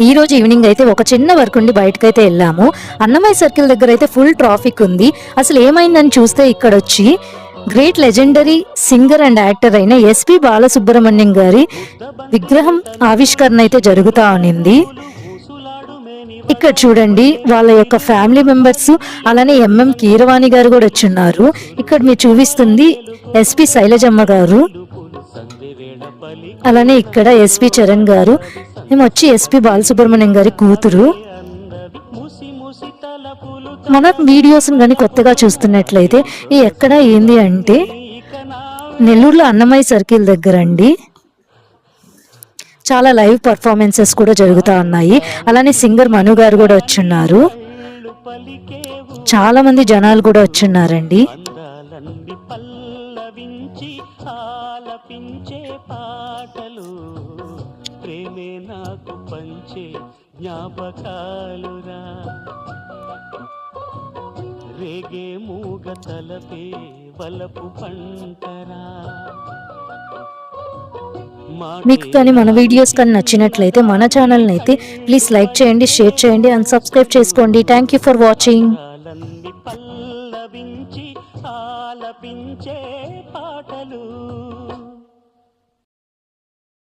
ఈ రోజు ఈవినింగ్ అయితే ఒక చిన్న వర్క్ ఉండి బయటకైతే వెళ్ళాము. అన్నమయ్య సర్కిల్ దగ్గర అయితే ఫుల్ ట్రాఫిక్ ఉంది. అసలు ఏమైందని చూస్తే ఇక్కడ వచ్చి great legendary singer and actor అయిన ఎస్పి బాలసుబ్రహ్మణ్యం గారి విగ్రహం ఆవిష్కరణ అయితే జరుగుతా ఉన్నింది. ఇక్కడ చూడండి వాళ్ళ యొక్క ఫ్యామిలీ మెంబర్స్, అలానే ఎంఎం కీరవాణి గారు కూడా వచ్చున్నారు. ఇక్కడ మీరు చూపిస్తుంది ఎస్పి శైలజమ్మ గారు, అలానే ఇక్కడ ఎస్పి చరణ్ గారు, మేము వచ్చి ఎస్పి బాలసుబ్రహ్మణ్యం గారి కూతురు. మన వీడియోస్ కానీ కొత్తగా చూస్తున్నట్లయితే ఈ ఎక్కడ ఏంది అంటే నెల్లూరులో అన్నమయ్య సర్కిల్ దగ్గర అండి. చాలా లైవ్ పర్ఫార్మెన్సెస్ కూడా జరుగుతూ ఉన్నాయి. అలానే సింగర్ మను గారు కూడా వచ్చున్నారు. చాలా మంది జనాలు కూడా వచ్చున్నారండి. రేగే మూగ తలపే వలపు పంటరా. మీకు కానీ మన వీడియోస్ కానీ నచ్చినట్లయితే మన ఛానల్ని అయితే ప్లీజ్ లైక్ చేయండి, షేర్ చేయండి అండ్ సబ్స్క్రైబ్ చేసుకోండి. Thank you for watching. పల్లవించి ఆలపించే పాటలు.